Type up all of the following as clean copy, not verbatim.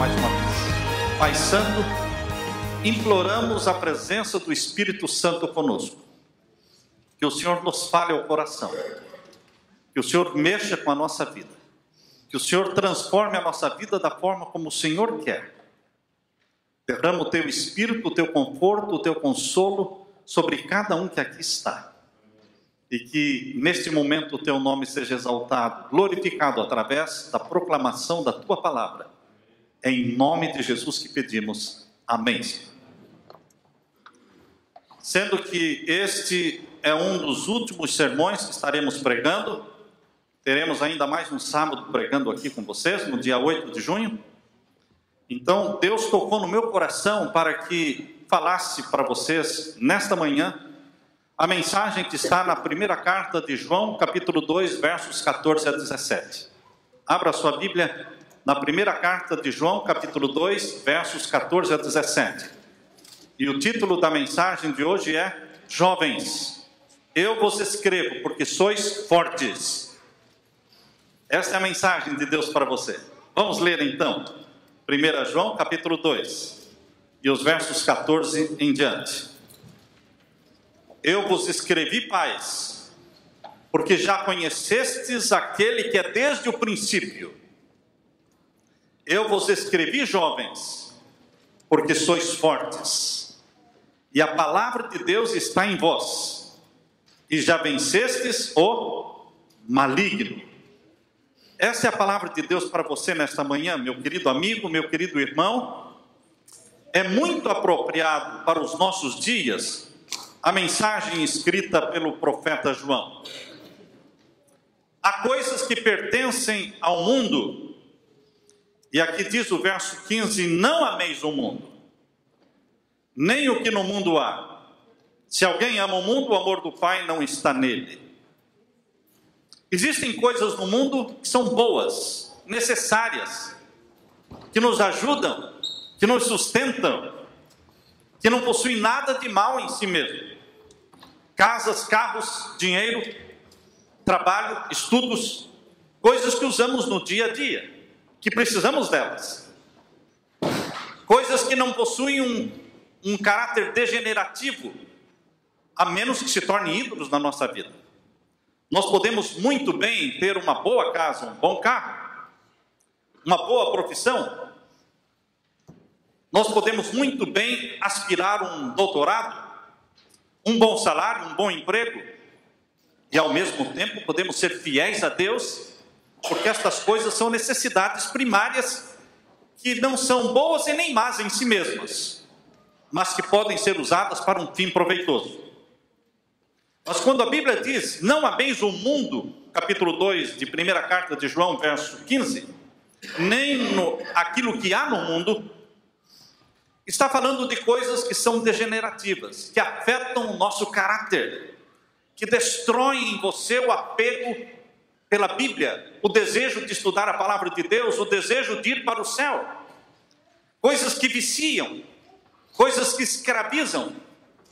mais uma vez. Pai Santo, imploramos a presença do Espírito Santo conosco. Que o Senhor nos fale ao coração. Que o Senhor mexa com a nossa vida. Que o Senhor transforme a nossa vida da forma como o Senhor quer. Derrama o Teu Espírito, o Teu conforto, o Teu consolo sobre cada um que aqui está. E que neste momento o Teu nome seja exaltado, glorificado através da proclamação da Tua palavra. É em nome de Jesus que pedimos. Amém. Sendo que este é um dos últimos sermões que estaremos pregando, teremos ainda mais um sábado pregando aqui com vocês, no dia 8 de junho. Então, Deus tocou no meu coração para que falasse para vocês, nesta manhã, a mensagem que está na primeira carta de João, capítulo 2, versos 14 a 17. Abra sua Bíblia na primeira carta de João, capítulo 2, versos 14 a 17. E o título da mensagem de hoje é: Jovens, eu vos escrevo porque sois fortes. Esta é a mensagem de Deus para você. Vamos ler então 1 João capítulo 2 e os versos 14 em diante. Eu vos escrevi, pais, porque já conhecestes aquele que é desde o princípio. Eu vos escrevi, jovens, porque sois fortes, e a palavra de Deus está em vós, e já vencestes o maligno. Essa é a palavra de Deus para você nesta manhã, meu querido amigo, meu querido irmão. É muito apropriado para os nossos dias a mensagem escrita pelo profeta João. Há coisas que pertencem ao mundo, e aqui diz o verso 15: não ameis o mundo, nem o que no mundo há. Se alguém ama o mundo, o amor do Pai não está nele. Existem coisas no mundo que são boas, necessárias, que nos ajudam, que nos sustentam, que não possuem nada de mal em si mesmo. Casas, carros, dinheiro, trabalho, estudos, coisas que usamos no dia a dia, que precisamos delas. Coisas que não possuem um caráter degenerativo, a menos que se tornem ídolos na nossa vida. Nós podemos muito bem ter uma boa casa, um bom carro, uma boa profissão. Nós podemos muito bem aspirar um doutorado, um bom salário, um bom emprego, e ao mesmo tempo podemos ser fiéis a Deus, porque estas coisas são necessidades primárias que não são boas e nem más em si mesmas, mas que podem ser usadas para um fim proveitoso. Mas quando a Bíblia diz: não ameis o mundo, capítulo 2 de primeira carta de João, verso 15, nem aquilo que há no mundo, está falando de coisas que são degenerativas, que afetam o nosso caráter, que destroem em você o apego pela Bíblia, o desejo de estudar a palavra de Deus, o desejo de ir para o céu. Coisas que viciam, coisas que escravizam,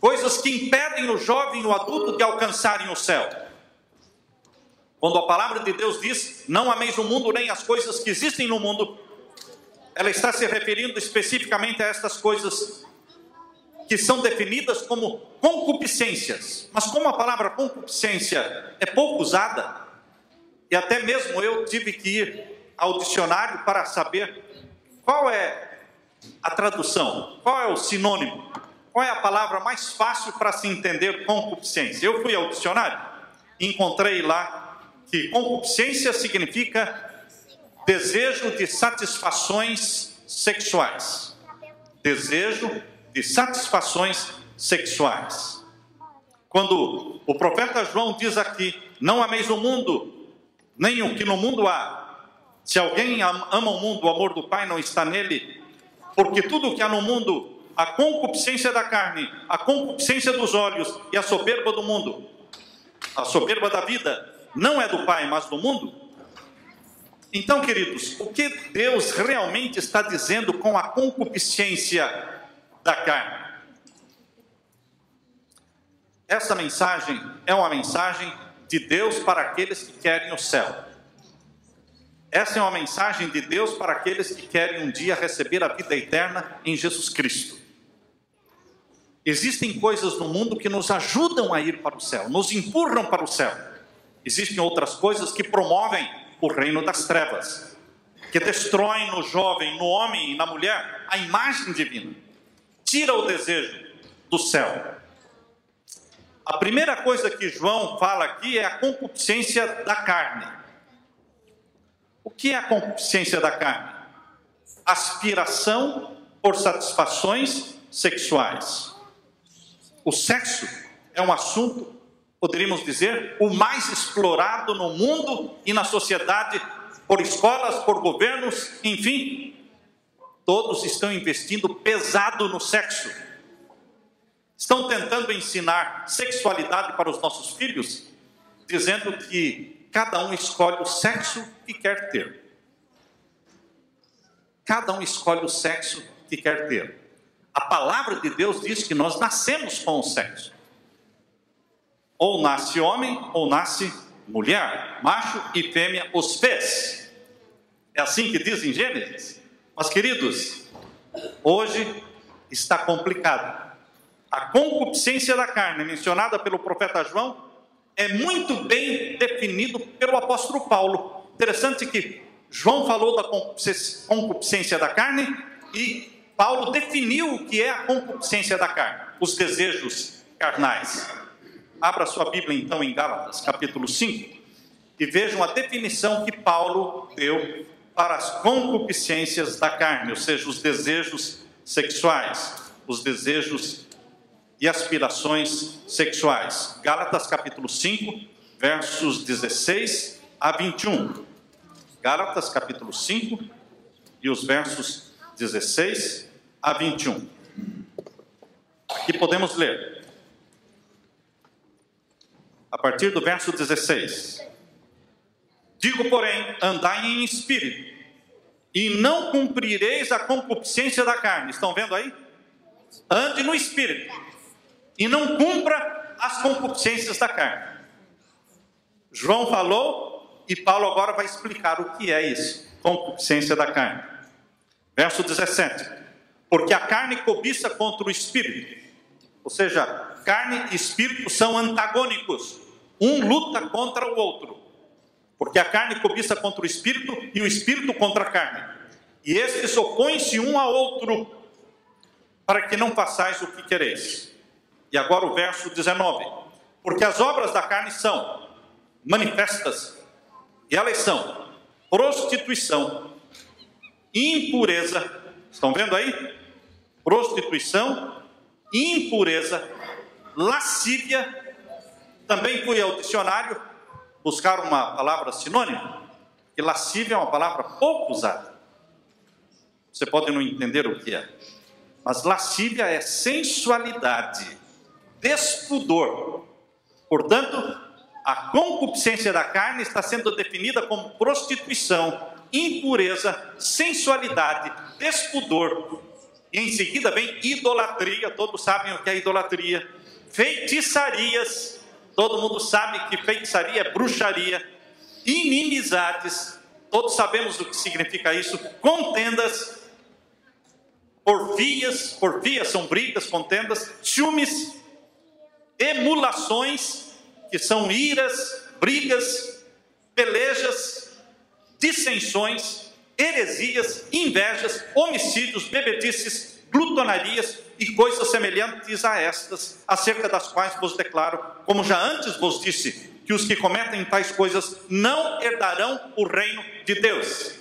coisas que impedem o jovem e o adulto de alcançarem o céu. Quando a palavra de Deus diz: não ameis o mundo nem as coisas que existem no mundo, ela está se referindo especificamente a estas coisas que são definidas como concupiscências. Mas como a palavra concupiscência é pouco usada, e até mesmo eu tive que ir ao dicionário para saber qual é a tradução, qual é o sinônimo, qual é a palavra mais fácil para se entender concupiscência. Eu fui ao dicionário e encontrei lá que concupiscência significa desejo de satisfações sexuais. Desejo de satisfações sexuais. Quando o profeta João diz aqui: não ameis o mundo, nem o que no mundo há. Se alguém ama o mundo, o amor do Pai não está nele. Porque tudo o que há no mundo, a concupiscência da carne, a concupiscência dos olhos e a soberba do mundo, a soberba da vida, não é do Pai, mas do mundo. Então, queridos, o que Deus realmente está dizendo com a concupiscência da carne? Essa mensagem é uma mensagem de Deus para aqueles que querem o céu. Essa é uma mensagem de Deus para aqueles que querem um dia receber a vida eterna em Jesus Cristo. Existem coisas no mundo que nos ajudam a ir para o céu, nos empurram para o céu. Existem outras coisas que promovem o reino das trevas, que destroem no jovem, no homem e na mulher a imagem divina. Tira o desejo do céu. A primeira coisa que João fala aqui é a concupiscência da carne. O que é a concupiscência da carne? Aspiração por satisfações sexuais. O sexo é um assunto, poderíamos dizer, o mais explorado no mundo e na sociedade, por escolas, por governos, enfim. Todos estão investindo pesado no sexo. Estão tentando ensinar sexualidade para os nossos filhos, dizendo que cada um escolhe o sexo que quer ter. Cada um escolhe o sexo que quer ter. A palavra de Deus diz que nós nascemos com o sexo. Ou nasce homem, ou nasce mulher. Macho e fêmea os fez. É assim que diz em Gênesis. Mas, queridos, hoje está complicado. A concupiscência da carne, mencionada pelo profeta João, é muito bem definido pelo apóstolo Paulo. Interessante que João falou da concupiscência da carne e Paulo definiu o que é a concupiscência da carne, os desejos carnais. Abra sua Bíblia então em Gálatas, capítulo 5, e vejam a definição que Paulo deu para as concupiscências da carne, ou seja, os desejos sexuais, os desejos e aspirações sexuais. Gálatas, capítulo 5, versos 16 a 21. Gálatas, capítulo 5, e os versos 16 a 21. Aqui podemos ler, a partir do verso 16. Digo, porém, andai em espírito, e não cumprireis a concupiscência da carne. Estão vendo aí? Ande no espírito, e não cumpra as concupiscências da carne. João falou, e Paulo agora vai explicar o que é isso, concupiscência da carne. Verso 17. Porque a carne cobiça contra o espírito. Ou seja, carne e espírito são antagônicos. Um luta contra o outro. Porque a carne cobiça contra o espírito e o espírito contra a carne. E estes opõem-se um ao outro, para que não façais o que quereis. E agora o verso 19. Porque as obras da carne são manifestas, e elas são prostituição, impureza. Estão vendo aí? Prostituição, impureza, lascívia. Também fui ao dicionário buscar uma palavra sinônima, que lascívia é uma palavra pouco usada. Você pode não entender o que é, mas lascívia é sensualidade, despudor. Portanto, a concupiscência da carne está sendo definida como prostituição, impureza, sensualidade, despudor. E em seguida vem idolatria. Todos sabem o que é idolatria. Feitiçarias. Todo mundo sabe que feitiçaria é bruxaria. Inimizades. Todos sabemos o que significa isso. Contendas. Porfias são brigas, contendas. Ciúmes. Emulações, que são iras, brigas, pelejas, dissensões, heresias, invejas, homicídios, bebedices, glutonarias e coisas semelhantes a estas, acerca das quais vos declaro, como já antes vos disse, que os que cometem tais coisas não herdarão o reino de Deus.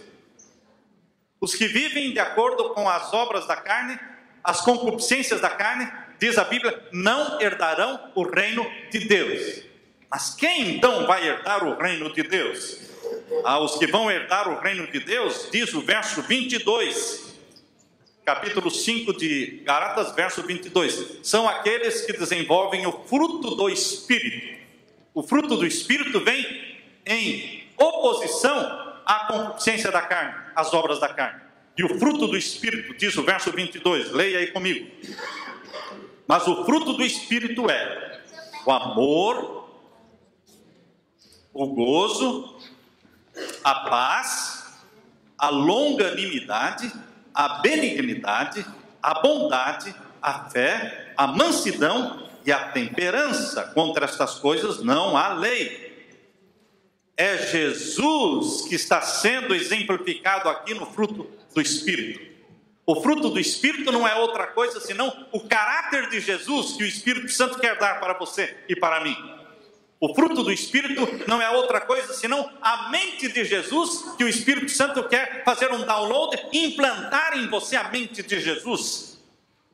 Os que vivem de acordo com as obras da carne, as concupiscências da carne, diz a Bíblia, não herdarão o reino de Deus. Mas quem então vai herdar o reino de Deus? Os que vão herdar o reino de Deus, diz o verso 22, capítulo 5 de Gálatas, verso 22, são aqueles que desenvolvem o fruto do Espírito. O fruto do Espírito vem em oposição à concupiscência da carne, às obras da carne. E o fruto do Espírito, diz o verso 22, leia aí comigo. Mas o fruto do Espírito é o amor, o gozo, a paz, a longanimidade, a benignidade, a bondade, a fé, a mansidão e a temperança. Contra estas coisas não há lei. É Jesus que está sendo exemplificado aqui no fruto do Espírito. O fruto do Espírito não é outra coisa senão o caráter de Jesus que o Espírito Santo quer dar para você e para mim. O fruto do Espírito não é outra coisa senão a mente de Jesus que o Espírito Santo quer fazer um download e implantar em você a mente de Jesus.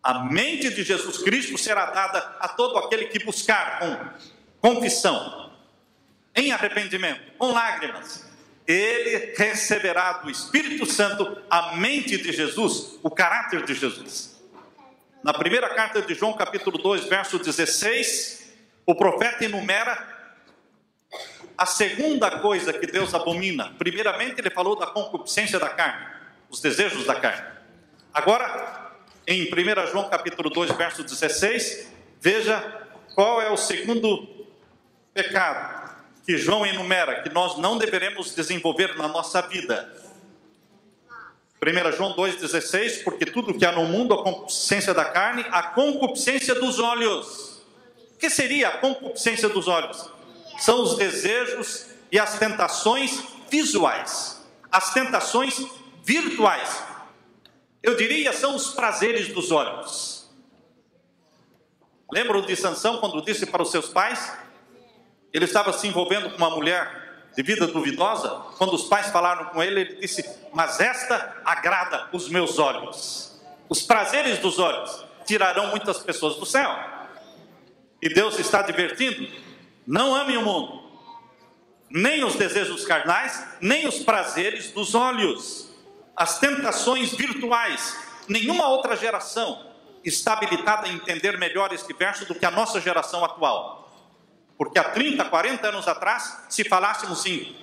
A mente de Jesus Cristo será dada a todo aquele que buscar com confissão, em arrependimento, com lágrimas. Ele receberá do Espírito Santo a mente de Jesus, o caráter de Jesus. Na primeira carta de João, capítulo 2, verso 16, o profeta enumera a segunda coisa que Deus abomina. Primeiramente, ele falou da concupiscência da carne, os desejos da carne. Agora, em 1 João, capítulo 2, verso 16, veja qual é o segundo pecado que João enumera, que nós não deveremos desenvolver na nossa vida. 1 João 2,16, porque tudo que há no mundo, a concupiscência da carne, a concupiscência dos olhos. O que seria a concupiscência dos olhos? São os desejos e as tentações visuais, as tentações virtuais. Eu diria, são os prazeres dos olhos. Lembram de Sansão quando disse para os seus pais? Ele estava se envolvendo com uma mulher de vida duvidosa. Quando os pais falaram com ele, ele disse: mas esta agrada os meus olhos. Os prazeres dos olhos tirarão muitas pessoas do céu. E Deus está advertindo: não ame o mundo, nem os desejos carnais, nem os prazeres dos olhos, as tentações virtuais. Nenhuma outra geração está habilitada a entender melhor este verso do que a nossa geração atual. Porque há 30, 40 anos atrás, se falássemos em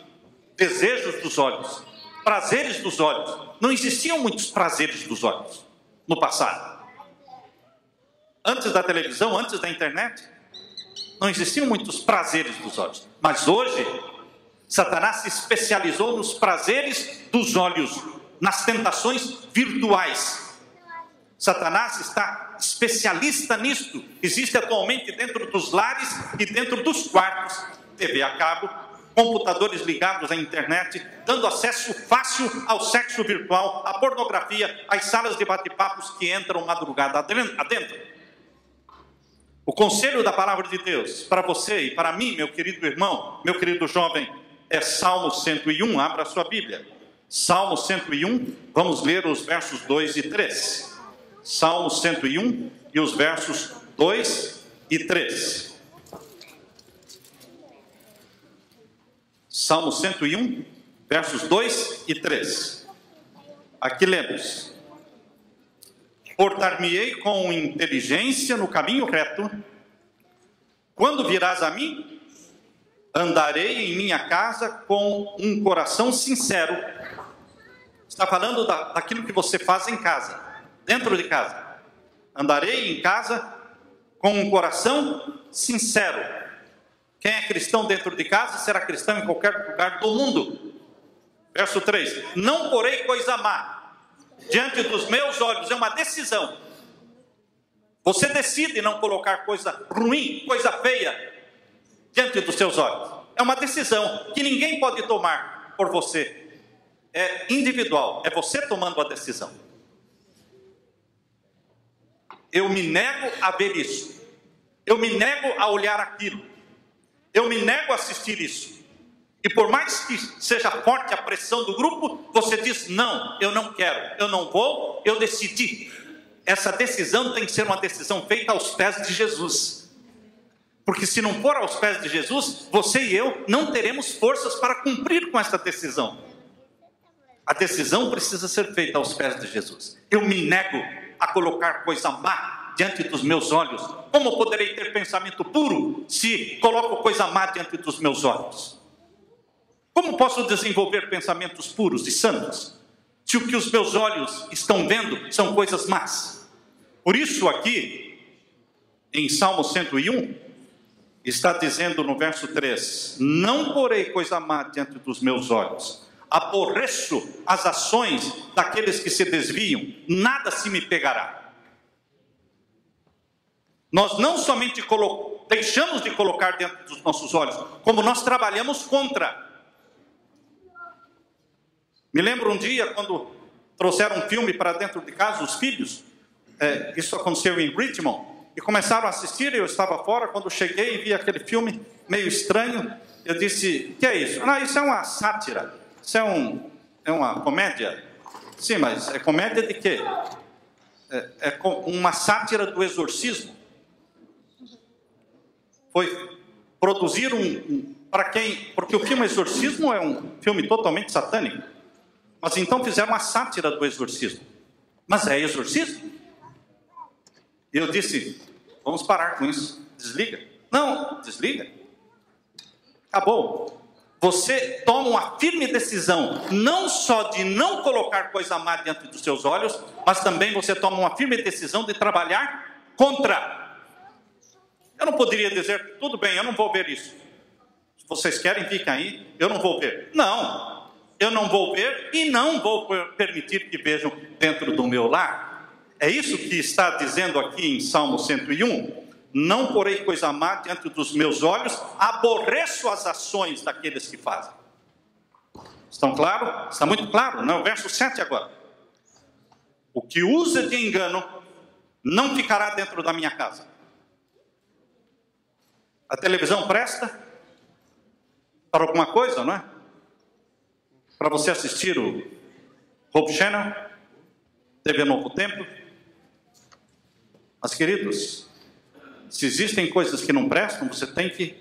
desejos dos olhos, prazeres dos olhos, não existiam muitos prazeres dos olhos no passado. Antes da televisão, antes da internet, não existiam muitos prazeres dos olhos. Mas hoje, Satanás se especializou nos prazeres dos olhos, nas tentações virtuais. Satanás está especialista nisto. Existe atualmente dentro dos lares e dentro dos quartos TV a cabo, computadores ligados à internet, dando acesso fácil ao sexo virtual, à pornografia, às salas de bate-papos que entram madrugada adentro. O conselho da palavra de Deus para você e para mim, meu querido irmão, meu querido jovem, é Salmo 101. Abra a sua Bíblia. Salmo 101, vamos ler os versos 2 e 3. Salmo 101 e os versos 2 e 3. Salmo 101, versos 2 e 3. Aqui lemos: portar-me-ei com inteligência no caminho reto. Quando virás a mim, andarei em minha casa com um coração sincero. Está falando daquilo que você faz em casa, dentro de casa. Andarei em casa com um coração sincero. Quem é cristão dentro de casa será cristão em qualquer lugar do mundo. Verso 3: não porei coisa má diante dos meus olhos. É uma decisão. Você decide não colocar coisa ruim, coisa feia diante dos seus olhos. É uma decisão que ninguém pode tomar por você. É individual, é você tomando a decisão. Eu me nego a ver isso. Eu me nego a olhar aquilo. Eu me nego a assistir isso. E por mais que seja forte a pressão do grupo, você diz: não, eu não quero, eu não vou, eu decidi. Essa decisão tem que ser uma decisão feita aos pés de Jesus. Porque se não for aos pés de Jesus, você e eu não teremos forças para cumprir com essa decisão. A decisão precisa ser feita aos pés de Jesus. Eu me nego a colocar coisa má diante dos meus olhos. Como poderei ter pensamento puro se coloco coisa má diante dos meus olhos? Como posso desenvolver pensamentos puros e santos se o que os meus olhos estão vendo são coisas más? Por isso aqui, em Salmo 101, está dizendo no verso 3: não porei coisa má diante dos meus olhos. Aborreço as ações daqueles que se desviam, nada se me pegará. Nós não somente deixamos de colocar dentro dos nossos olhos, como nós trabalhamos contra. Me lembro um dia quando trouxeram um filme para dentro de casa, os filhos, isso aconteceu em Richmond, e começaram a assistir, eu estava fora, quando cheguei e vi aquele filme meio estranho, eu disse, o que é isso? Não, isso é uma sátira, isso é uma comédia. Sim, mas é comédia de quê? É uma sátira do exorcismo. Foi produzir para quem... Porque o filme Exorcismo é um filme totalmente satânico. Mas então fizeram uma sátira do exorcismo. Mas é exorcismo? E eu disse, vamos parar com isso. Desliga. Não, desliga. Acabou. Você toma uma firme decisão, não só de não colocar coisa má diante dos seus olhos, mas também você toma uma firme decisão de trabalhar contra. Eu não poderia dizer, tudo bem, eu não vou ver isso. Se vocês querem, fiquem aí, eu não vou ver. Não, eu não vou ver e não vou permitir que vejam dentro do meu lar. É isso que está dizendo aqui em Salmo 101. Não porei coisa má diante dos meus olhos, aborreço as ações daqueles que fazem. Estão claro? Está muito claro, não? Verso 7 agora. O que usa de engano não ficará dentro da minha casa. A televisão presta para alguma coisa, não é? Para você assistir o Hope Channel, TV Novo Tempo. Mas, queridos, se existem coisas que não prestam, você tem que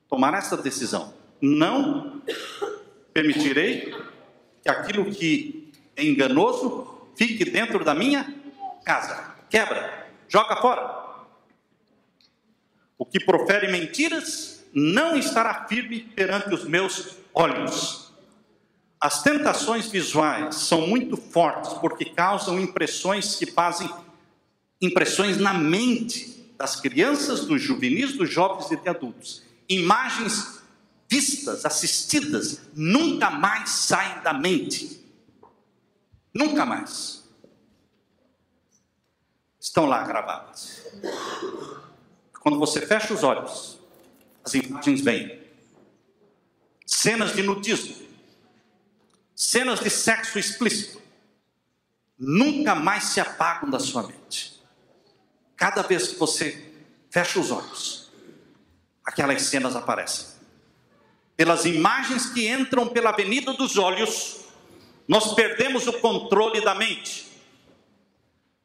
tomar essa decisão. Não permitirei que aquilo que é enganoso fique dentro da minha casa. Quebra, joga fora. O que profere mentiras não estará firme perante os meus olhos. As tentações visuais são muito fortes porque causam impressões que fazem impressões na mente das crianças, dos juvenis, dos jovens e de adultos. Imagens vistas, assistidas, nunca mais saem da mente. Nunca mais. Estão lá gravadas. Quando você fecha os olhos, as imagens vêm. Cenas de nudismo, cenas de sexo explícito, nunca mais se apagam da sua mente. Cada vez que você fecha os olhos, aquelas cenas aparecem. Pelas imagens que entram pela avenida dos olhos, nós perdemos o controle da mente.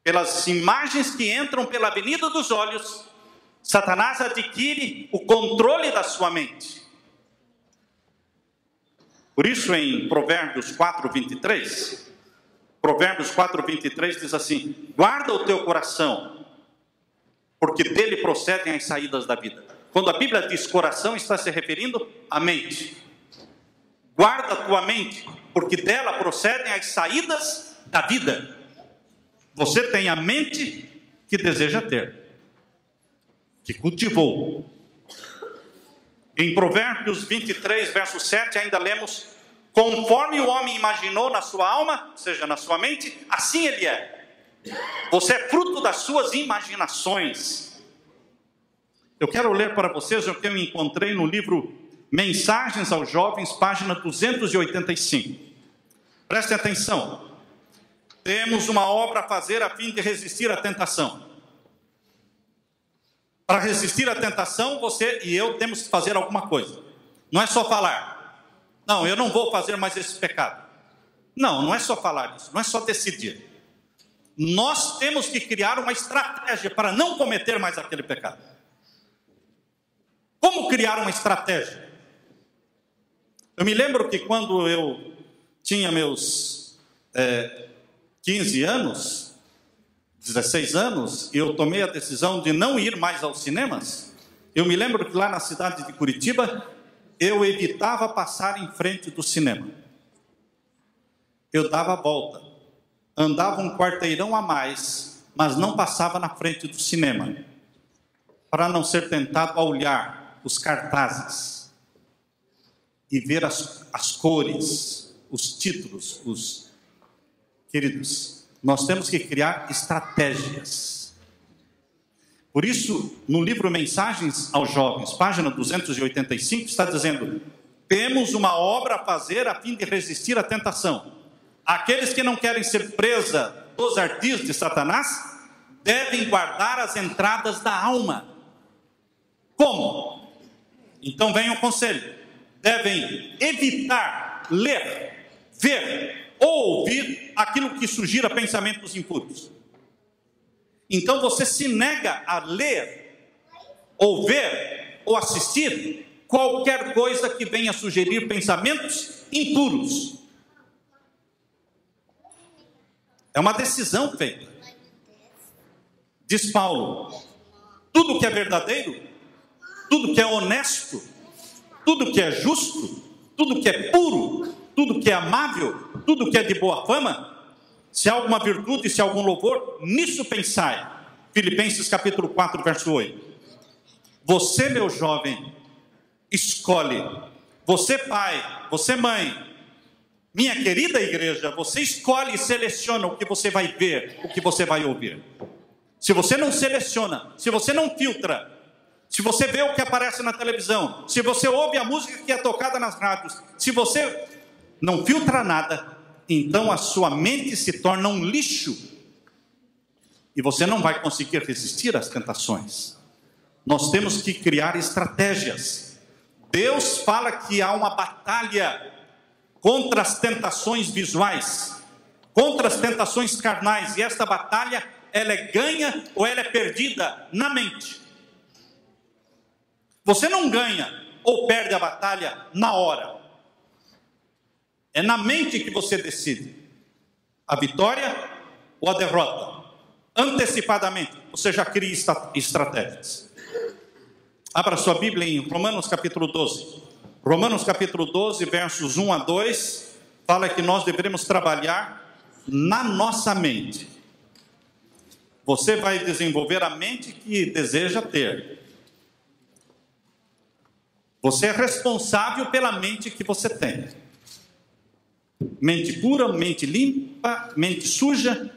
Pelas imagens que entram pela avenida dos olhos, Satanás adquire o controle da sua mente. Por isso em Provérbios 4:23, Provérbios 4:23 diz assim: guarda o teu coração, porque dele procedem as saídas da vida. Quando a Bíblia diz coração, está se referindo à mente. Guarda a tua mente, porque dela procedem as saídas da vida. Você tem a mente que deseja ter, que cultivou. Em Provérbios 23, verso 7, ainda lemos: conforme o homem imaginou na sua alma, ou seja, na sua mente, assim ele é. Você é fruto das suas imaginações. Eu quero ler para vocês o que eu encontrei no livro Mensagens aos Jovens, página 285. Prestem atenção. Temos uma obra a fazer a fim de resistir à tentação. Para resistir à tentação, você e eu temos que fazer alguma coisa. Não é só falar: não, eu não vou fazer mais esse pecado. Não, não é só falar isso, não é só decidir. Nós temos que criar uma estratégia para não cometer mais aquele pecado. Como criar uma estratégia? Eu me lembro que quando eu tinha meus 15 anos, 16 anos, e eu tomei a decisão de não ir mais aos cinemas. Eu me lembro que lá na cidade de Curitiba, eu evitava passar em frente do cinema. Eu dava a volta, andava um quarteirão a mais, mas não passava na frente do cinema, para não ser tentado a olhar os cartazes e ver as cores, os títulos, queridos, nós temos que criar estratégias. Por isso, no livro Mensagens aos Jovens, página 285, está dizendo: temos uma obra a fazer a fim de resistir à tentação. Aqueles que não querem ser presa dos ardis de Satanás devem guardar as entradas da alma. Como? Então vem o conselho: devem evitar ler, ver ou ouvir aquilo que sugira pensamentos impuros. Então você se nega a ler, ou ver, ou assistir qualquer coisa que venha sugerir pensamentos impuros. É uma decisão feita. Diz Paulo: tudo que é verdadeiro, tudo que é honesto, tudo que é justo, tudo que é puro, tudo que é amável, tudo que é de boa fama, se há alguma virtude, se há algum louvor, nisso pensai. Filipenses capítulo 4, verso 8. Você, meu jovem, escolhe. Você, pai, você, mãe, minha querida igreja, você escolhe e seleciona o que você vai ver, o que você vai ouvir. Se você não seleciona, se você não filtra, se você vê o que aparece na televisão, se você ouve a música que é tocada nas rádios, se você não filtra nada, então a sua mente se torna um lixo e você não vai conseguir resistir às tentações. Nós temos que criar estratégias. Deus fala que há uma batalha contra as tentações visuais, contra as tentações carnais, e esta batalha, ela é ganha ou ela é perdida na mente. Você não ganha ou perde a batalha na hora. É na mente que você decide a vitória ou a derrota. Antecipadamente, você já cria estratégias. Abra sua Bíblia em Romanos capítulo 12. Romanos capítulo 12, versos 1 a 2, fala que nós devemos trabalhar na nossa mente. Você vai desenvolver a mente que deseja ter. Você é responsável pela mente que você tem. Mente pura, mente limpa, mente suja.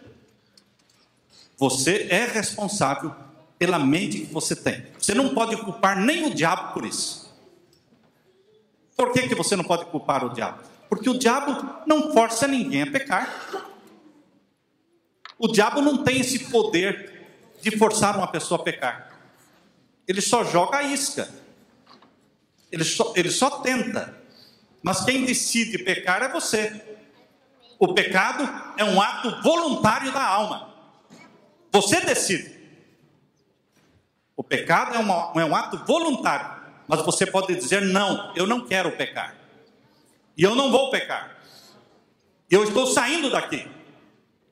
Você é responsável pela mente que você tem. Você não pode culpar nem o diabo por isso. Por que você não pode culpar o diabo? Porque o diabo não força ninguém a pecar. O diabo não tem esse poder de forçar uma pessoa a pecar. Ele só joga a isca. Ele só tenta. Mas quem decide pecar é você. O pecado é um ato voluntário da alma. Você decide. O pecado é um ato voluntário. Mas você pode dizer: não, eu não quero pecar. E eu não vou pecar. Eu estou saindo daqui.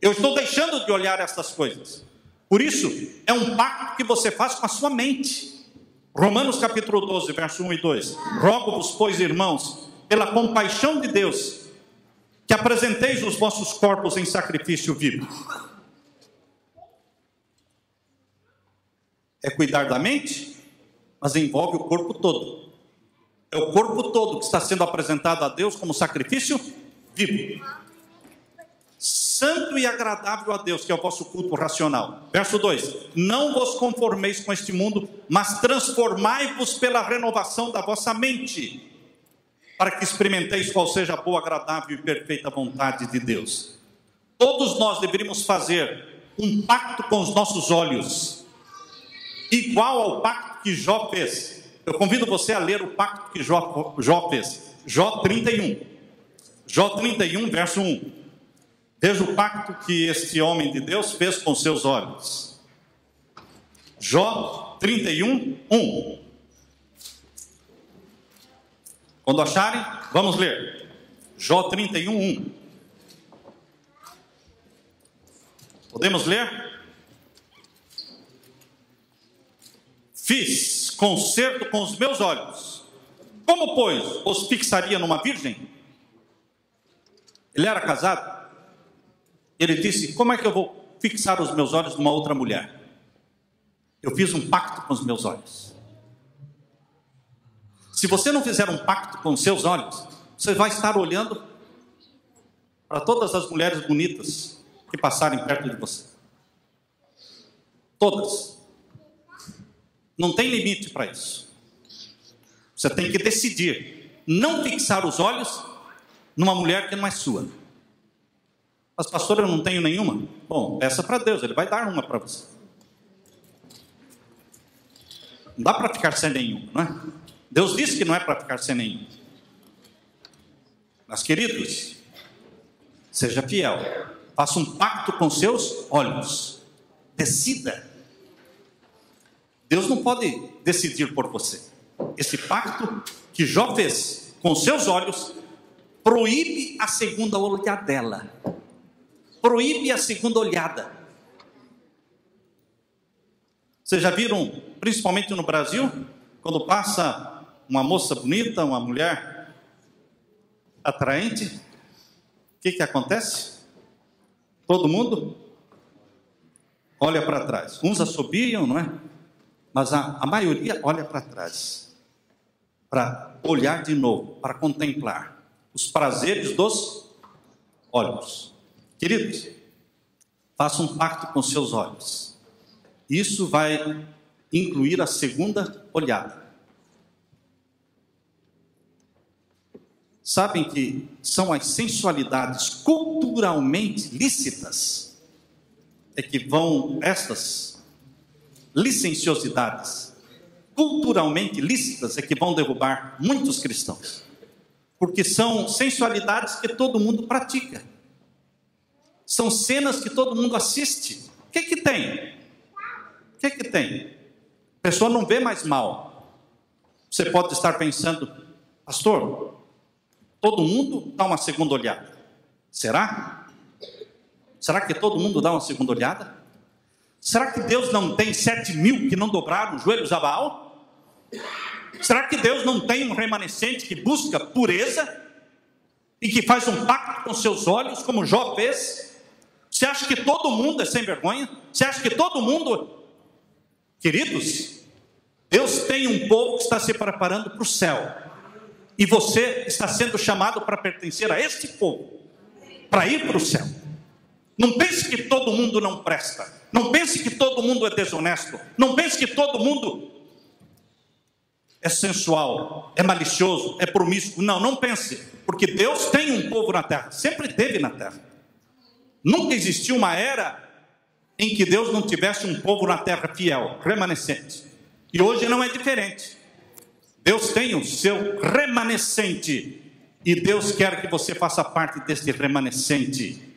Eu estou deixando de olhar essas coisas. Por isso, é um pacto que você faz com a sua mente. Romanos capítulo 12, verso 1 e 2. Rogo-vos, pois, irmãos, pela compaixão de Deus, que apresenteis os vossos corpos em sacrifício vivo. É cuidar da mente, mas envolve o corpo todo. É o corpo todo que está sendo apresentado a Deus como sacrifício vivo, santo e agradável a Deus, que é o vosso culto racional. Verso 2: não vos conformeis com este mundo, mas transformai-vos pela renovação da vossa mente, para que experimenteis qual seja a boa, agradável e perfeita vontade de Deus. Todos nós deveríamos fazer um pacto com os nossos olhos, igual ao pacto que Jó fez. Eu convido você a ler o pacto que Jó fez. Jó 31. Jó 31, verso 1. Veja o pacto que este homem de Deus fez com seus olhos. Jó 31, 1. Quando acharem, vamos ler. Jó 31, 1. Podemos ler? Fiz concerto com os meus olhos. Como, pois, os fixaria numa virgem? Ele era casado. Ele disse: como é que eu vou fixar os meus olhos numa outra mulher? Eu fiz um pacto com os meus olhos. Se você não fizer um pacto com os seus olhos, você vai estar olhando para todas as mulheres bonitas que passarem perto de você. Todas. Não tem limite para isso. Você tem que decidir não fixar os olhos numa mulher que não é sua. Mas, pastor, eu não tenho nenhuma. Bom, peça para Deus, Ele vai dar uma para você. Não dá para ficar sem nenhuma, não é? Deus disse que não é para ficar sem nenhuma. Mas, queridos, seja fiel. Faça um pacto com seus olhos. Decida. Deus não pode decidir por você. Esse pacto que Jó fez com seus olhos proíbe a segunda olhadela. Proíbe a segunda olhada. Vocês já viram, principalmente no Brasil, quando passa uma moça bonita, uma mulher atraente, o que acontece? Todo mundo olha para trás. Uns assobiam, não é? Mas a maioria olha para trás, para olhar de novo, para contemplar os prazeres dos olhos. Queridos, faça um pacto com seus olhos. Isso vai incluir a segunda olhada. Sabem que são as sensualidades culturalmente lícitas, é que vão, estas licenciosidades culturalmente lícitas é que vão derrubar muitos cristãos. Porque são sensualidades que todo mundo pratica. São cenas que todo mundo assiste. O que tem? O que tem? A pessoa não vê mais mal. Você pode estar pensando, pastor, todo mundo dá uma segunda olhada. Será? Será que todo mundo dá uma segunda olhada? Será que Deus não tem 7.000 que não dobraram os joelhos a Baal? Será que Deus não tem um remanescente que busca pureza e que faz um pacto com seus olhos, como Jó fez? Você acha que todo mundo é sem vergonha? Você acha que todo mundo... Queridos, Deus tem um povo que está se preparando para o céu. E você está sendo chamado para pertencer a este povo, para ir para o céu. Não pense que todo mundo não presta. Não pense que todo mundo é desonesto. Não pense que todo mundo é sensual, é malicioso, é promíscuo. Não pense. Porque Deus tem um povo na terra. Sempre teve na terra. Nunca existiu uma era em que Deus não tivesse um povo na terra fiel, remanescente. E hoje não é diferente. Deus tem o seu remanescente. E Deus quer que você faça parte desse remanescente.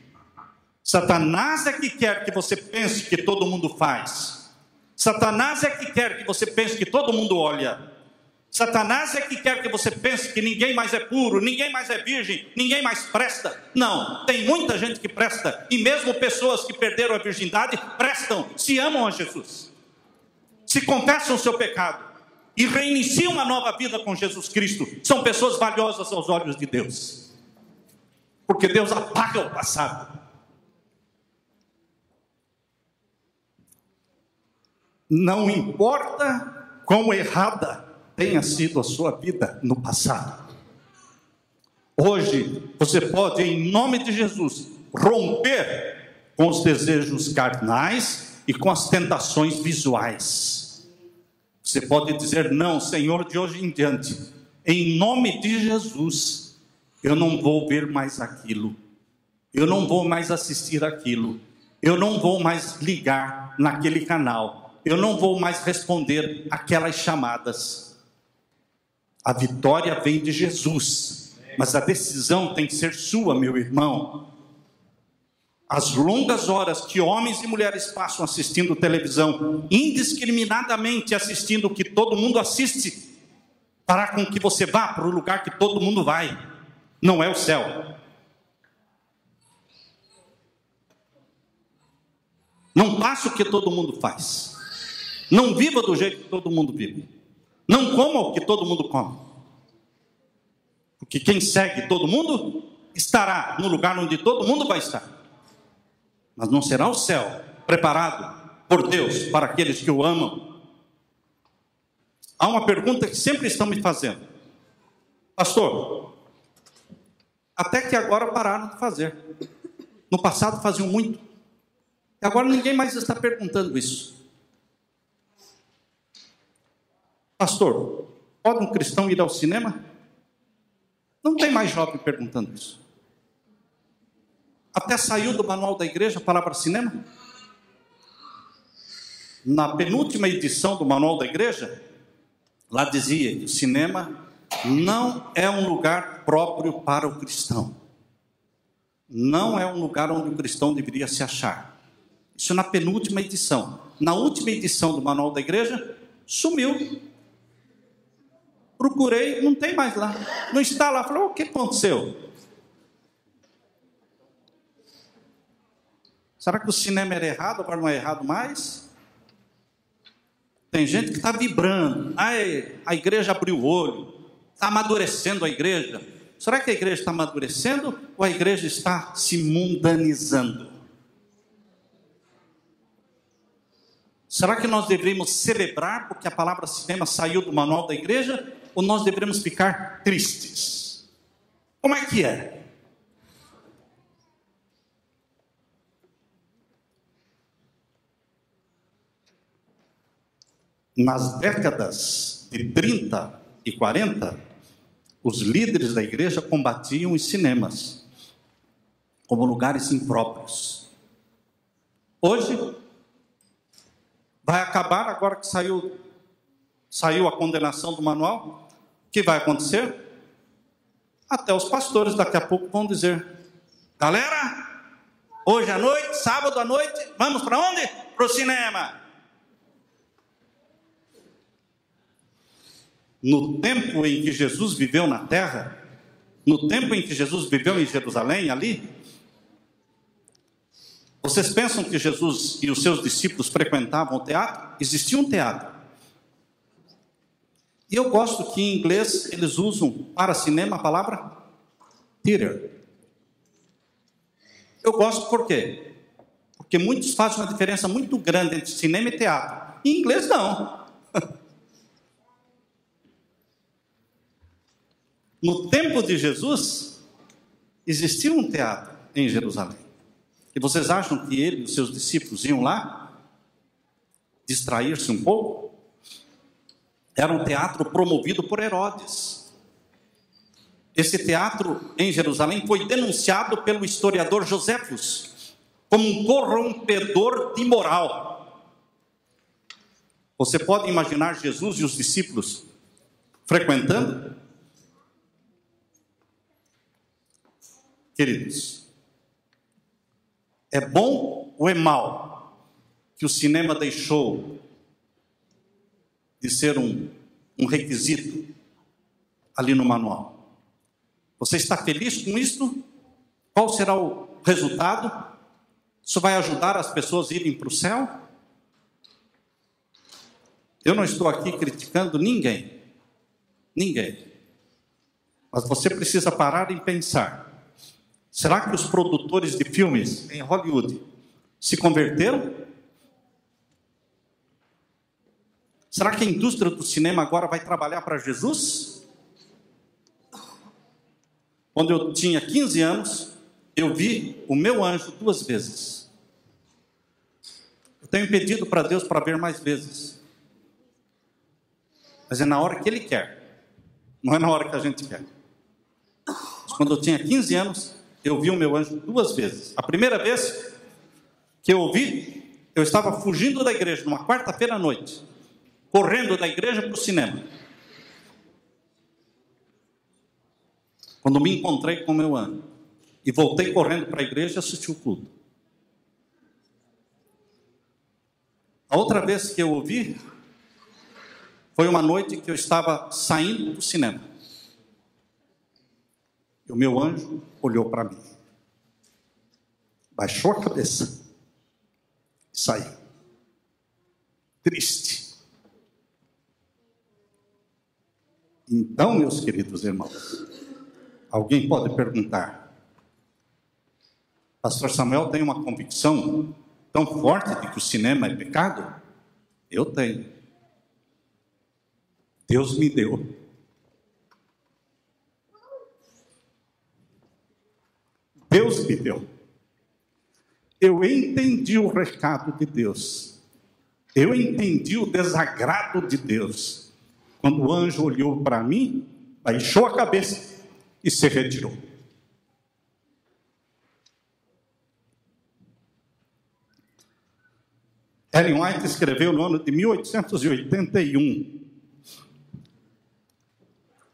Satanás é que quer que você pense que todo mundo faz. Satanás é que quer que você pense que todo mundo olha. Satanás é que quer que você pense que ninguém mais é puro, ninguém mais é virgem, ninguém mais presta. Não, tem muita gente que presta. E mesmo pessoas que perderam a virgindade prestam, se amam a Jesus, se confessam o seu pecado e reiniciam uma nova vida com Jesus Cristo. São pessoas valiosas aos olhos de Deus, porque Deus apaga o passado. Não importa quão errada tenha sido a sua vida no passado. Hoje, você pode, em nome de Jesus, romper com os desejos carnais e com as tentações visuais. Você pode dizer, não, Senhor, de hoje em diante, em nome de Jesus, eu não vou ver mais aquilo. Eu não vou mais assistir aquilo. Eu não vou mais ligar naquele canal. Eu não vou mais responder aquelas chamadas. A vitória vem de Jesus, mas a decisão tem que ser sua, meu irmão. As longas horas que homens e mulheres passam assistindo televisão, indiscriminadamente assistindo o que todo mundo assiste, fará com que você vá para o lugar que todo mundo vai. Não é o céu. Não faça o que todo mundo faz. Não viva do jeito que todo mundo vive. Não coma o que todo mundo come. Porque quem segue todo mundo estará no lugar onde todo mundo vai estar. Mas não será o céu preparado por Deus para aqueles que o amam. Há uma pergunta que sempre estão me fazendo. Pastor, Até que agora pararam de fazer. No passado faziam muito. E agora ninguém mais está perguntando isso. Pastor, pode um cristão ir ao cinema? Não tem mais jovem perguntando isso. Até saiu do manual da igreja a palavra cinema. Na penúltima edição do manual da igreja, lá dizia que o cinema não é um lugar próprio para o cristão. Não é um lugar onde o cristão deveria se achar. Isso na penúltima edição. Na última edição do manual da igreja, sumiu. Procurei, não tem mais lá. Não está lá. Falei, o que aconteceu? Será que o cinema era errado, agora não é errado mais? Tem gente que está vibrando. Ai, a igreja abriu o olho. Está amadurecendo a igreja. Será que a igreja está amadurecendo ou a igreja está se mundanizando? Será que nós deveríamos celebrar porque a palavra cinema saiu do manual da igreja ou nós deveríamos ficar tristes? Como é que é? Nas décadas de 30 e 40, os líderes da igreja combatiam os cinemas como lugares impróprios. Hoje, vai acabar, agora que saiu a condenação do manual, o que vai acontecer? Até os pastores daqui a pouco vão dizer, galera, hoje à noite, sábado à noite, vamos para onde? Para o cinema. No tempo em que Jesus viveu na terra, no tempo em que Jesus viveu em Jerusalém, ali, vocês pensam que Jesus e os seus discípulos frequentavam o teatro? Existia um teatro. E eu gosto que em inglês eles usam para cinema a palavra theater. Eu gosto por quê? Porque muitos fazem uma diferença muito grande entre cinema e teatro. Em inglês não. No tempo de Jesus, existia um teatro em Jerusalém. E vocês acham que ele e os seus discípulos iam lá distrair-se um pouco? Era um teatro promovido por Herodes. Esse teatro em Jerusalém foi denunciado pelo historiador Joséfos como um corrompedor de moral. Você pode imaginar Jesus e os discípulos frequentando? Queridos, é bom ou é mal que o cinema deixou de ser um requisito ali no manual? Você está feliz com isso? Qual será o resultado? Isso vai ajudar as pessoas a irem para o céu? Eu não estou aqui criticando ninguém. Mas você precisa parar e pensar. Será que os produtores de filmes em Hollywood se converteram? Será que a indústria do cinema agora vai trabalhar para Jesus? Quando eu tinha 15 anos, eu vi O Meu Anjo 2 vezes. Eu tenho pedido para Deus para ver mais vezes. Mas é na hora que Ele quer. Não é na hora que a gente quer. Mas quando eu tinha 15 anos, eu vi O Meu Anjo 2 vezes. A primeira vez que eu vi, eu estava fugindo da igreja, numa quarta-feira à noite, correndo da igreja para o cinema. Quando me encontrei com o meu anjo, e voltei correndo para a igreja e assisti o culto. A outra vez que eu o vi, foi uma noite que eu estava saindo do cinema. E o meu anjo olhou para mim, baixou a cabeça e saiu, triste. Então, meus queridos irmãos, alguém pode perguntar, Pastor Samuel tem uma convicção tão forte de que o cinema é pecado? Eu tenho. Deus me deu. Deus me deu. Eu entendi o recado de Deus. Eu entendi o desagrado de Deus. Quando o anjo olhou para mim, baixou a cabeça e se retirou. Ellen White escreveu no ano de 1881.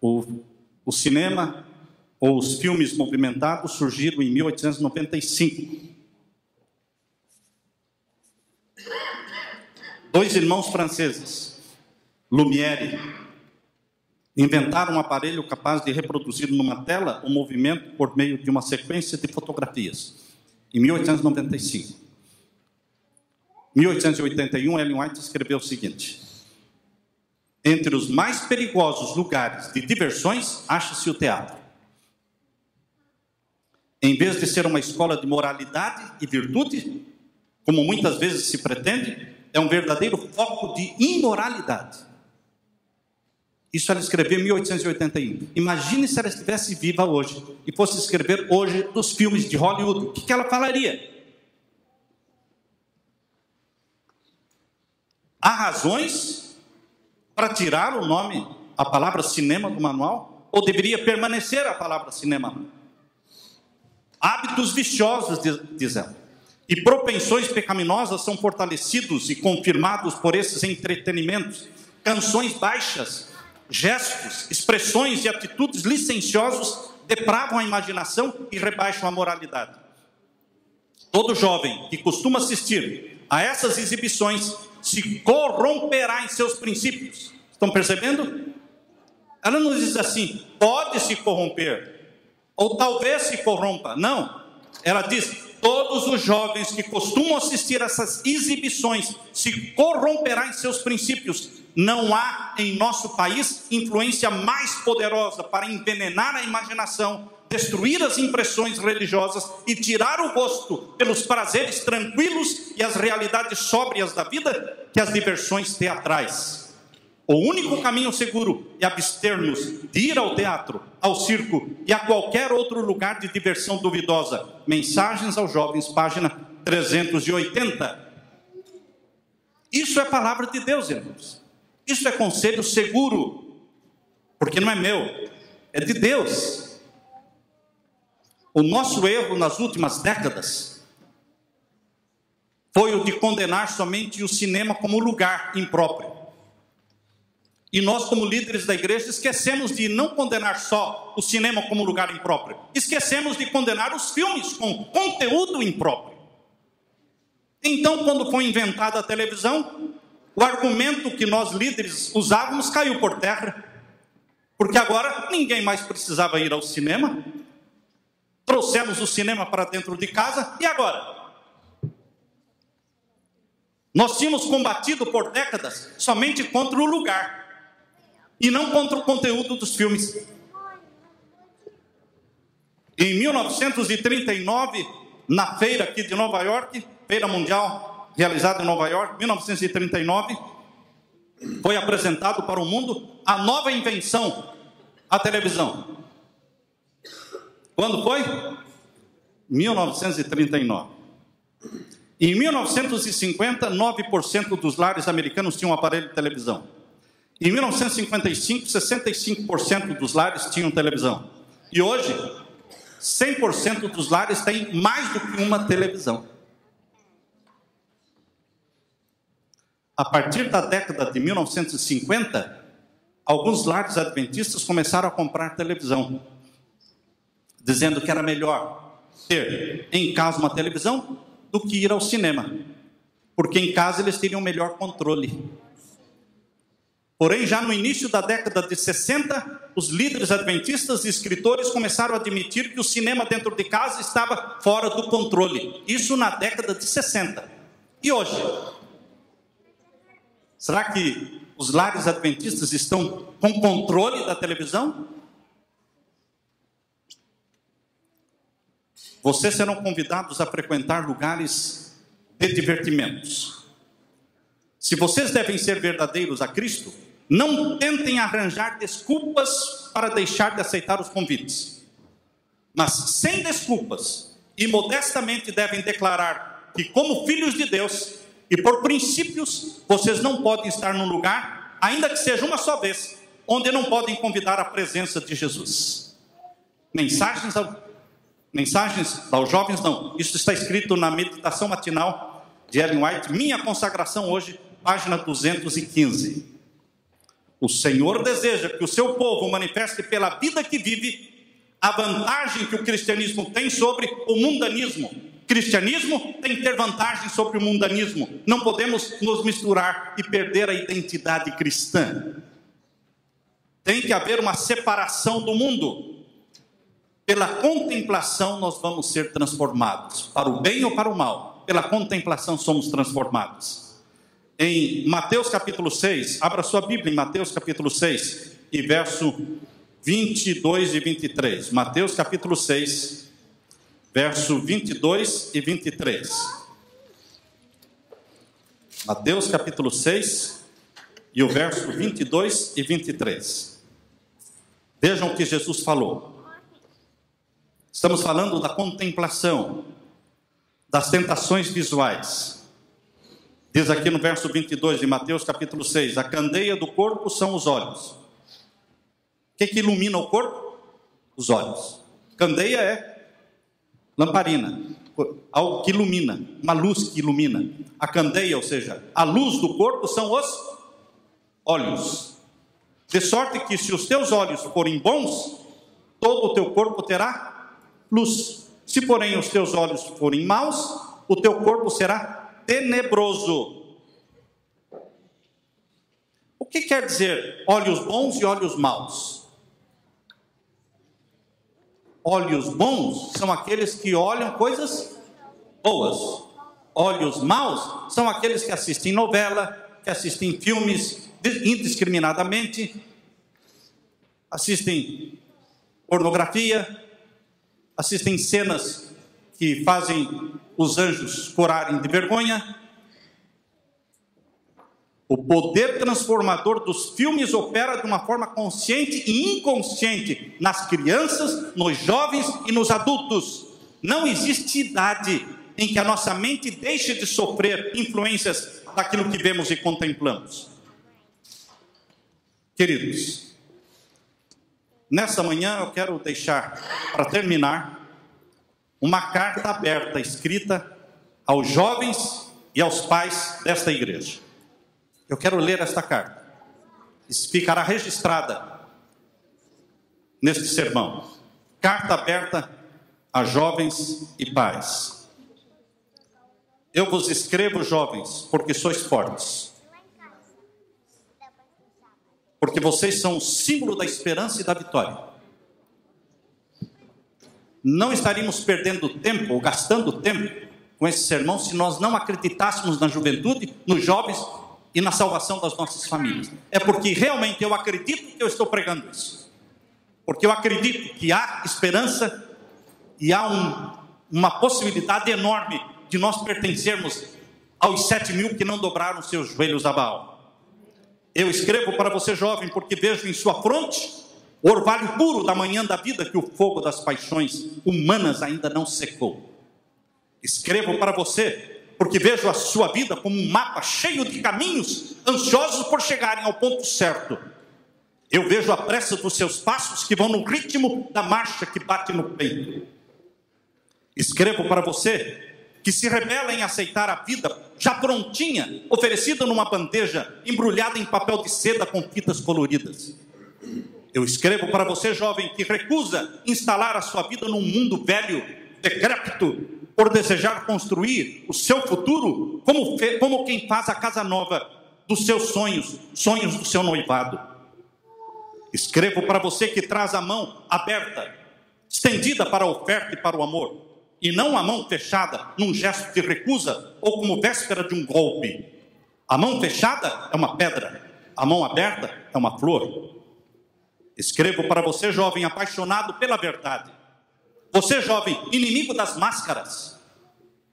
O cinema ou os filmes movimentados surgiram em 1895. Dois irmãos franceses, Lumière, inventaram um aparelho capaz de reproduzir numa tela o movimento por meio de uma sequência de fotografias, em 1895. Em 1881, Ellen White escreveu o seguinte: entre os mais perigosos lugares de diversões, acha-se o teatro. Em vez de ser uma escola de moralidade e virtude, como muitas vezes se pretende, é um verdadeiro foco de imoralidade. Isso ela escreveu em 1881. Imagine se ela estivesse viva hoje e fosse escrever hoje dos filmes de Hollywood. O que ela falaria? Há razões para tirar o nome, a palavra cinema do manual? Ou deveria permanecer a palavra cinema? Hábitos viciosos, diz ela, e propensões pecaminosas são fortalecidos e confirmados por esses entretenimentos. Canções baixas, gestos, expressões e atitudes licenciosos depravam a imaginação e rebaixam a moralidade. Todo jovem que costuma assistir a essas exibições se corromperá em seus princípios. Estão percebendo? Ela não diz assim, pode se corromper, ou talvez se corrompa. Não, ela diz, todos os jovens que costumam assistir a essas exibições se corromperá em seus princípios. Não há em nosso país influência mais poderosa para envenenar a imaginação, destruir as impressões religiosas e tirar o gosto pelos prazeres tranquilos e as realidades sóbrias da vida que as diversões teatrais. O único caminho seguro é abster-nos de ir ao teatro, ao circo e a qualquer outro lugar de diversão duvidosa. Mensagens aos Jovens, página 380. Isso é palavra de Deus, irmãos. Isso é conselho seguro, porque não é meu, é de Deus. O nosso erro nas últimas décadas foi o de condenar somente o cinema como lugar impróprio. E nós, como líderes da igreja, esquecemos de não condenar só o cinema como lugar impróprio. Esquecemos de condenar os filmes com conteúdo impróprio. Então, quando foi inventada a televisão, o argumento que nós líderes usávamos caiu por terra. Porque agora ninguém mais precisava ir ao cinema. Trouxemos o cinema para dentro de casa, e agora? Nós tínhamos combatido por décadas somente contra o lugar, e não contra o conteúdo dos filmes. Em 1939, na feira aqui de Nova York, feira mundial realizada em Nova York, 1939, foi apresentado para o mundo a nova invenção, a televisão. Quando foi? 1939. Em 1950, 9% dos lares americanos tinham um aparelho de televisão. Em 1955, 65% dos lares tinham televisão. E hoje, 100% dos lares têm mais do que uma televisão. A partir da década de 1950, alguns lares adventistas começaram a comprar televisão, dizendo que era melhor ter em casa uma televisão do que ir ao cinema, porque em casa eles teriam melhor controle. Porém, já no início da década de 60, os líderes adventistas e escritores começaram a admitir que o cinema dentro de casa estava fora do controle. Isso na década de 60. E hoje? Será que os lares adventistas estão com controle da televisão? Vocês serão convidados a frequentar lugares de divertimentos. Se vocês devem ser verdadeiros a Cristo, não tentem arranjar desculpas para deixar de aceitar os convites. mas sem desculpas, e modestamente devem declarar que, como filhos de Deus, e por princípios, vocês não podem estar num lugar, ainda que seja uma só vez, onde não podem convidar a presença de Jesus. Mensagens aos jovens, não. Isso está escrito na meditação matinal de Ellen White, Minha Consagração Hoje, página 215. O Senhor deseja que o seu povo manifeste pela vida que vive a vantagem que o cristianismo tem sobre o mundanismo. Cristianismo tem que ter vantagem sobre o mundanismo. Não podemos nos misturar e perder a identidade cristã. Tem que haver uma separação do mundo. Pela contemplação nós vamos ser transformados, para o bem ou para o mal. Pela contemplação somos transformados. Em Mateus capítulo 6, abra sua Bíblia em Mateus capítulo 6 e verso 22 e 23. Mateus capítulo 6, verso 22 e 23. Mateus capítulo 6 e o verso 22 e 23. Vejam o que Jesus falou. Estamos falando da contemplação, das tentações visuais. Diz aqui no verso 22 de Mateus capítulo 6, a candeia do corpo são os olhos. O que ilumina o corpo? Os olhos. Candeia é lamparina, algo que ilumina, uma luz que ilumina. A candeia, ou seja, a luz do corpo são os olhos. De sorte que se os teus olhos forem bons, todo o teu corpo terá luz. Se porém os teus olhos forem maus, o teu corpo será tenebroso. O que quer dizer olhos bons e olhos maus? Olhos bons são aqueles que olham coisas boas. Olhos maus são aqueles que assistem novela, que assistem filmes indiscriminadamente, assistem pornografia, assistem cenas que fazem os anjos corarem de vergonha. O poder transformador dos filmes opera de uma forma consciente e inconsciente nas crianças, nos jovens e nos adultos. Não existe idade em que a nossa mente deixe de sofrer influências daquilo que vemos e contemplamos. Queridos, nessa manhã eu quero deixar, para terminar, uma carta aberta escrita aos jovens e aos pais desta igreja. Eu quero ler esta carta. Isso ficará registrada neste sermão. Carta aberta a jovens e pais. Eu vos escrevo, jovens, porque sois fortes. Porque vocês são o símbolo da esperança e da vitória. Não estaríamos perdendo tempo ou gastando tempo com esse sermão se nós não acreditássemos na juventude, nos jovens e na salvação das nossas famílias. É porque realmente eu acredito que eu estou pregando isso. Porque eu acredito que há esperança e há uma possibilidade enorme de nós pertencermos aos 7.000 que não dobraram seus joelhos a Baal. Eu escrevo para você, jovem, porque vejo em sua fronte o orvalho puro da manhã da vida que o fogo das paixões humanas ainda não secou. Escrevo para você porque vejo a sua vida como um mapa cheio de caminhos, ansiosos por chegarem ao ponto certo. Eu vejo a pressa dos seus passos que vão no ritmo da marcha que bate no peito. Escrevo para você que se rebela em aceitar a vida já prontinha, oferecida numa bandeja, embrulhada em papel de seda com fitas coloridas. Eu escrevo para você, jovem, que recusa instalar a sua vida num mundo velho, decrépito, por desejar construir o seu futuro como quem faz a casa nova dos seus sonhos, sonhos do seu noivado. Escrevo para você que traz a mão aberta, estendida para a oferta e para o amor, e não a mão fechada num gesto de recusa ou como véspera de um golpe. A mão fechada é uma pedra, a mão aberta é uma flor. Escrevo para você, jovem, apaixonado pela verdade. Você, jovem, inimigo das máscaras,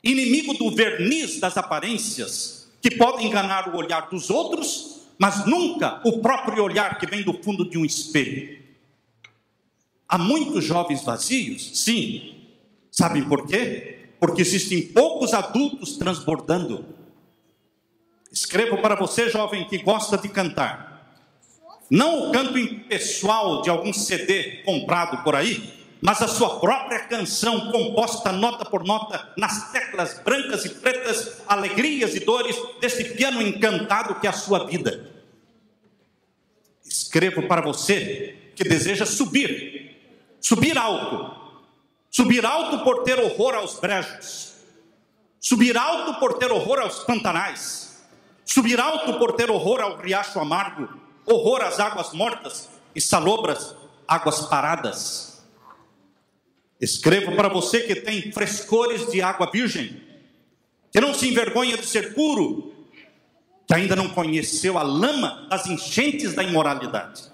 inimigo do verniz das aparências, que podem enganar o olhar dos outros, mas nunca o próprio olhar que vem do fundo de um espelho. há muitos jovens vazios? Sim. Sabem por quê? Porque existem poucos adultos transbordando. Escrevo para você, jovem, que gosta de cantar. Não o canto impessoal de algum CD comprado por aí, mas a sua própria canção, composta nota por nota, nas teclas brancas e pretas, alegrias e dores, desse piano encantado que é a sua vida. Escrevo para você que deseja subir alto por ter horror aos brejos, subir alto por ter horror aos pantanais, subir alto por ter horror ao riacho amargo, horror às águas mortas e salobras águas paradas. Escrevo para você que tem frescores de água virgem, que não se envergonha de ser puro, que ainda não conheceu a lama das enchentes da imoralidade.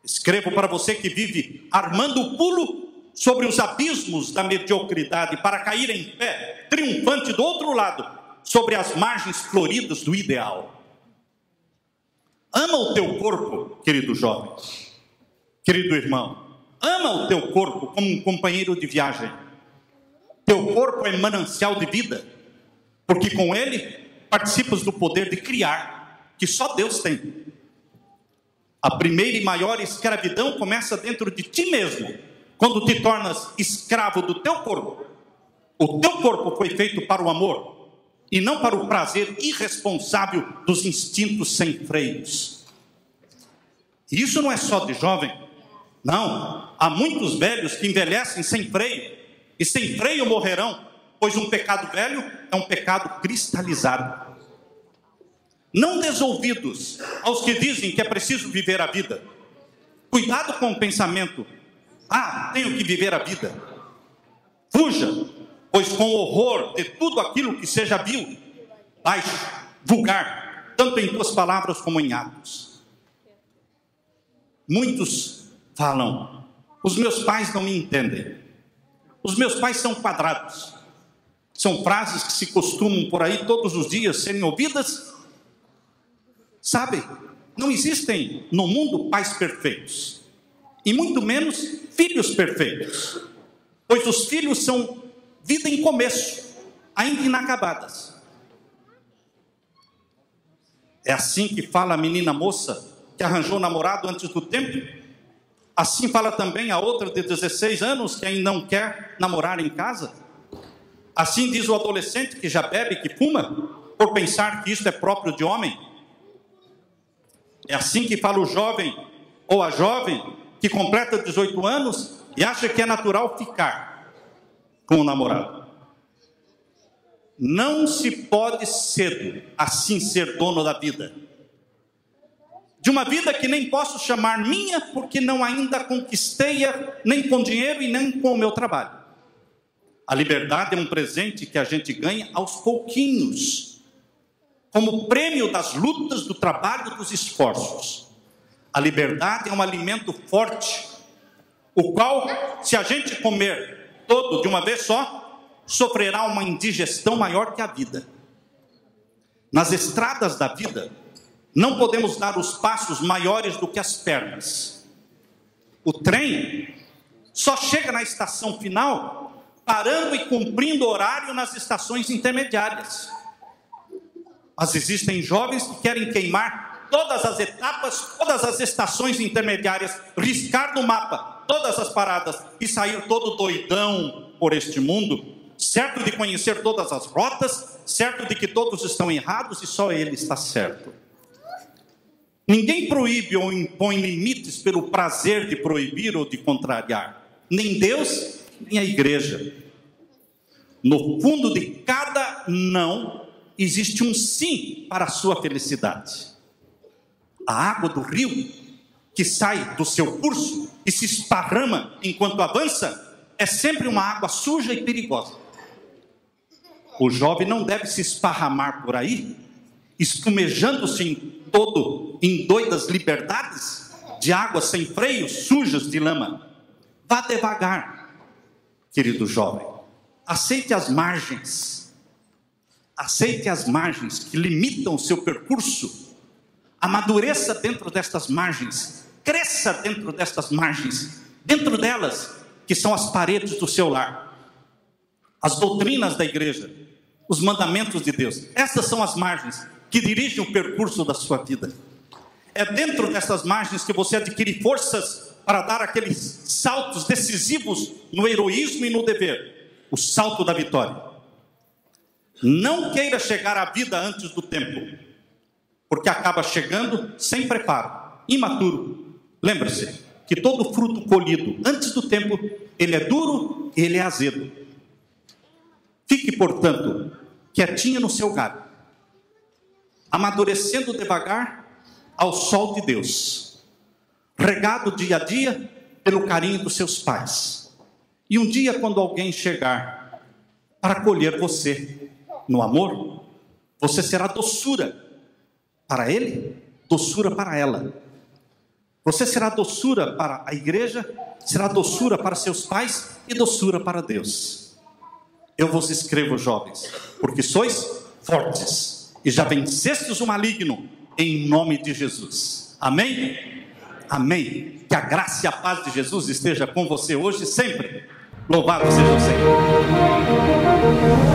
Escrevo para você que vive armando o pulo sobre os abismos da mediocridade para cair em pé, triunfante do outro lado, sobre as margens floridas do ideal. Ama o teu corpo, querido jovem, querido irmão. Ama o teu corpo como um companheiro de viagem. Teu corpo é manancial de vida, porque com ele participas do poder de criar, que só Deus tem. A primeira e maior escravidão começa dentro de ti mesmo, quando te tornas escravo do teu corpo. O teu corpo foi feito para o amor, e não para o prazer irresponsável dos instintos sem freios. E isso não é só de jovem. Não, há muitos velhos que envelhecem sem freio, e sem freio morrerão, pois um pecado velho é um pecado cristalizado. Não des ouvidos aos que dizem que é preciso viver a vida. Cuidado com o pensamento, tenho que viver a vida. Fuja, pois com horror de tudo aquilo que seja vil, baixo, vulgar, tanto em tuas palavras como em atos. Muitos falam, os meus pais não me entendem, os meus pais são quadrados. São frases que se costumam por aí todos os dias serem ouvidas. Sabe, não existem no mundo pais perfeitos, e muito menos filhos perfeitos, pois os filhos são vida em começo, ainda inacabadas. É assim que fala a menina moça que arranjou namorado antes do tempo. Assim fala também a outra de 16 anos que ainda não quer namorar em casa. Assim diz o adolescente que já bebe, que fuma, por pensar que isso é próprio de homem. É assim que fala o jovem ou a jovem que completa 18 anos e acha que é natural ficar com o namorado. Não se pode cedo assim ser dono da vida. De uma vida que nem posso chamar minha, porque não ainda conquistei-a, nem com dinheiro e nem com o meu trabalho. A liberdade é um presente que a gente ganha aos pouquinhos, como prêmio das lutas, do trabalho, dos esforços. A liberdade é um alimento forte, o qual, se a gente comer todo de uma vez só, sofrerá uma indigestão maior que a vida. Nas estradas da vida, não podemos dar os passos maiores do que as pernas. O trem só chega na estação final, parando e cumprindo horário nas estações intermediárias. Mas existem jovens que querem queimar todas as etapas, todas as estações intermediárias, riscar no mapa todas as paradas e sair todo doidão por este mundo, certo de conhecer todas as rotas, certo de que todos estão errados e só ele está certo. Ninguém proíbe ou impõe limites pelo prazer de proibir ou de contrariar. Nem Deus, nem a igreja. No fundo de cada não, existe um sim para a sua felicidade. A água do rio, que sai do seu curso e se esparrama enquanto avança, é sempre uma água suja e perigosa. O jovem não deve se esparramar por aí, espumejando-se em doidas liberdades de águas sem freios, sujas de lama. Vá devagar, querido jovem. Aceite as margens que limitam o seu percurso. Amadureça dentro destas margens, cresça dentro destas margens, Dentro delas, que são as paredes do seu lar, as doutrinas da igreja, os mandamentos de Deus. Essas são as margens que dirigem o percurso da sua vida. É dentro dessas margens que você adquire forças para dar aqueles saltos decisivos no heroísmo e no dever, o salto da vitória. Não queira chegar à vida antes do tempo, porque acaba chegando sem preparo, imaturo. Lembre-se que todo fruto colhido antes do tempo, ele é duro, ele é azedo. Fique, portanto, quietinha no seu galho, amadurecendo devagar ao sol de Deus, regado dia a dia pelo carinho dos seus pais. E um dia, quando alguém chegar para colher você no amor, você será doçura para ele, doçura para ela. Você será doçura para a igreja, será doçura para seus pais e doçura para Deus. Eu vos escrevo, jovens, porque sois fortes e já vencestes o maligno, em nome de Jesus. Amém? Amém. Que a graça e a paz de Jesus esteja com você hoje e sempre. Louvado seja o Senhor.